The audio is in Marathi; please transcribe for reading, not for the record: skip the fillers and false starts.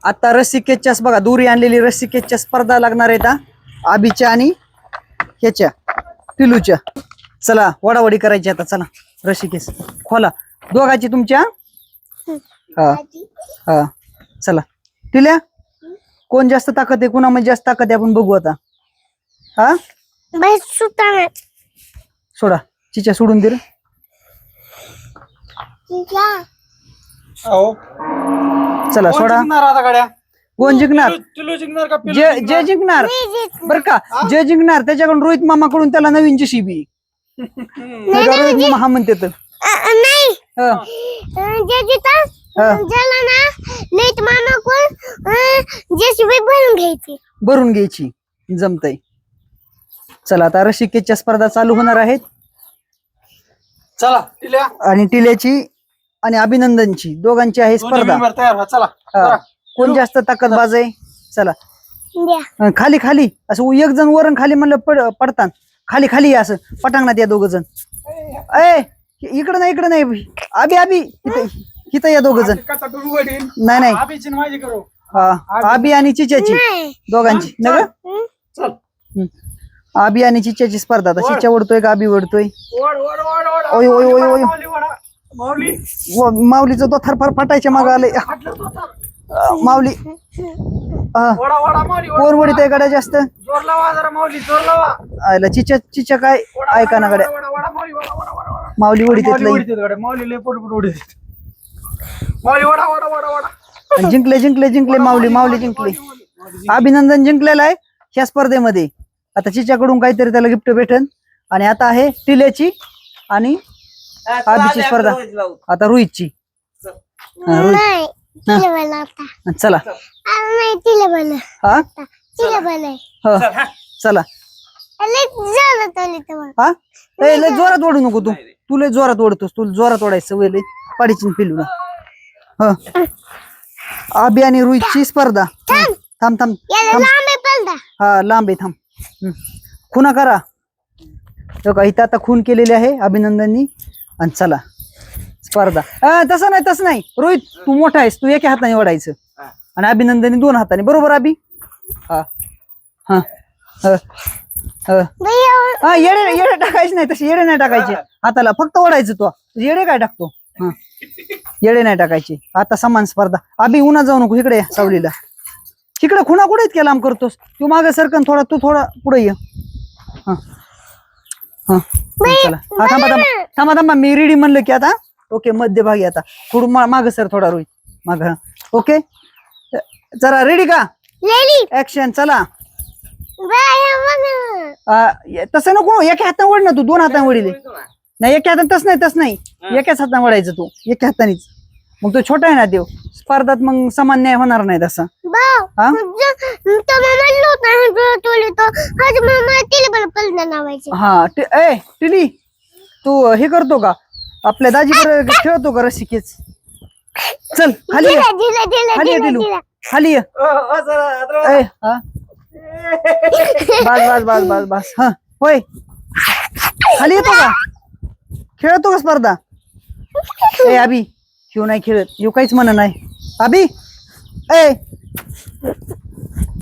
आता रस्सिकेच्या बघा दोरी आणलेली रस्सिकेच्या स्पर्धा लागणार आहेत आबीच्या आणि ह्याच्या टिलूच्या. चला वडावडी करायची आता. चला रस्सिकेस खोला दोघांची तुमच्या. हा हा चला टिल्या कोण जास्त ताकद आहे कुणामध्ये जास्त ताकद आहे आपण बघू आता. हा सोडा चिच्या सोडून दे रे. चला सोडा. कोण जिंकणार? जे जिंकणार बर का जे जिंकणार त्याच्याकडून रोहित मामाकडून त्याला नवीन जेसीबी. रोहित मामा हा म्हणते तर भरून घ्यायची जमतय. चला आता रस्सिकेच्या स्पर्धा चालू होणार आहेत. चला आणि टिल्याची आणि अभिनंदनची दोघांची आहे स्पर्धा. चला कोण जास्त ताकदबाज आहे. चला खाली खाली असं एक जण वरण खाली म्हणलं पडतात. खाली खाली असं पटांगणात या दोघ जण. इकडं नाही आबी आबी इथं या दोघ जण. नाही आबी आणि चिच्याची दोघांची नग. आबी आणि चिच्याची स्पर्धा. आता चिच्या ओढतोय का आबी ओढतोय. ओय ओय ओय ओय माऊलीचं तो थरफार फाटायच्या माग आलंय. माऊली कोण वडीत आहे गड्या जास्त. चिच्या काय ऐका ना गड्या. माऊली वडीत जिंकले माऊली जिंकले. अभिनंदन जिंकलेला आहे ह्या स्पर्धेमध्ये. आता चिच्याकडून काहीतरी त्याला गिफ्ट भेटन. आणि आता आहे टिल्याची आणि आबीची स्पर्धा. आता रोहितची. चला चला लय जोरात ओढू नको तू लय जोरात ओढतोस. तू जोरात ओढायचं वेळ पाडीची पिलू ना. आबी आणि रोहितची स्पर्धा. थांब थांब हा लांब आहे थांब. खुना करा इथं आता खून केलेली आहे अभिनंदननी. आणि चला स्पर्धा. तसं नाही रोहित तू मोठा आहेस तू एका हाताने ओढायचं आणि अभिनंदननी दोन हाताने. बरोबर आबी. हा हा येडे टाकायचे नाही तसे. येडे नाही टाकायचे हाताला फक्त ओढायचं. तो येडे काय टाकतो. येडे नाही टाकायचे. आता समान स्पर्धा. आबी उन्हा जाऊ नको इकडे सावलीला. तिकडे खुणा कुठे इतक्या लांब करतोस. तू मागे सरकन थोडा तू थोडा पुढे ये. चला थांबा मी रेडी म्हणलं की आता. ओके मध्यभागी आता थोडं माग सर थोडा रोहित माग. ओके जरा रेडी का ऍक्शन. चला तसं नको एका हाताने ओढ ना तू. दोन हाताने ओढले नाही एका हाताने. तस नाही एकाच हाताने ओढायचं तू एका हातानेच. मग तो छोटा आहे ना देव स्पर्धात मग समान न्याय होणार नाही तसा. हा टिली तू हे करतो का आपल्या दाजी बरोबर खेळतो का रस्सिकेच. चल खाली खाली टिलू खाली. बस हा होय खाली येतो का खेळतो का स्पर्धा. अभि ह्यो नाही खेळत ह्यो काहीच म्हणत नाही. अभि